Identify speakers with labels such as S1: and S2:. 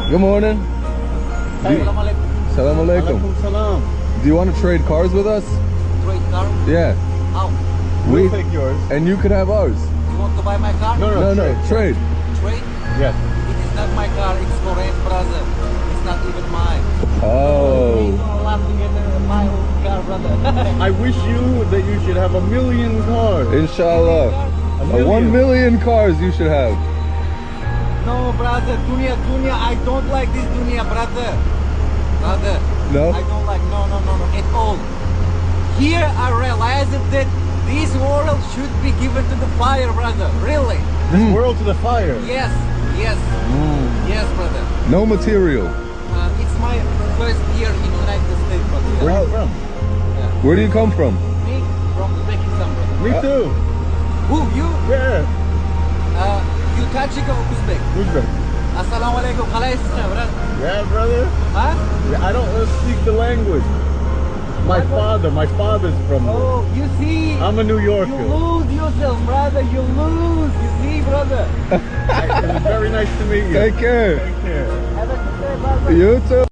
S1: Good morning. Salam alaikum.
S2: Salam.
S1: Do you want to trade cars with us?
S3: Trade car?
S1: Yeah.
S3: How?
S2: We'll take yours.
S1: And you could have ours.
S3: You want to buy my car?
S1: No, trade.
S3: Trade?
S2: Yes.
S3: It is not my car, it's for rent, brother. It's not even mine.
S1: Oh.
S3: You don't love to get my own car, brother.
S2: I wish you that you should have 1,000,000 cars.
S1: Inshallah. 1 million cars you should have.
S3: No, brother, dunya, I don't like this dunya, brother. Brother,
S1: No?
S3: I don't like, no, at all. Here I realized that this world should be given to the fire, brother, really.
S2: This world to the fire.
S3: Yes, yes, yes, brother.
S1: No material.
S3: It's my first year in United States, brother.
S2: Where are you from?
S1: Where do you come from?
S3: Me? From Uzbekistan, brother.
S2: Me too.
S3: Who, you?
S2: Yeah.
S3: You Tajik or Uzbek?
S2: Uzbek.
S3: Assalamu alaikum, qalaysizlar, brother?
S2: Yeah, brother.
S3: Huh?
S2: I don't speak the language. My father's from there.
S3: Oh, you see?
S2: I'm a New Yorker.
S3: You lose yourself, brother. You lose. You see, brother?
S2: It was very nice to meet you.
S1: Take care.
S2: Take care.
S3: Have a good day, brother.
S1: You too.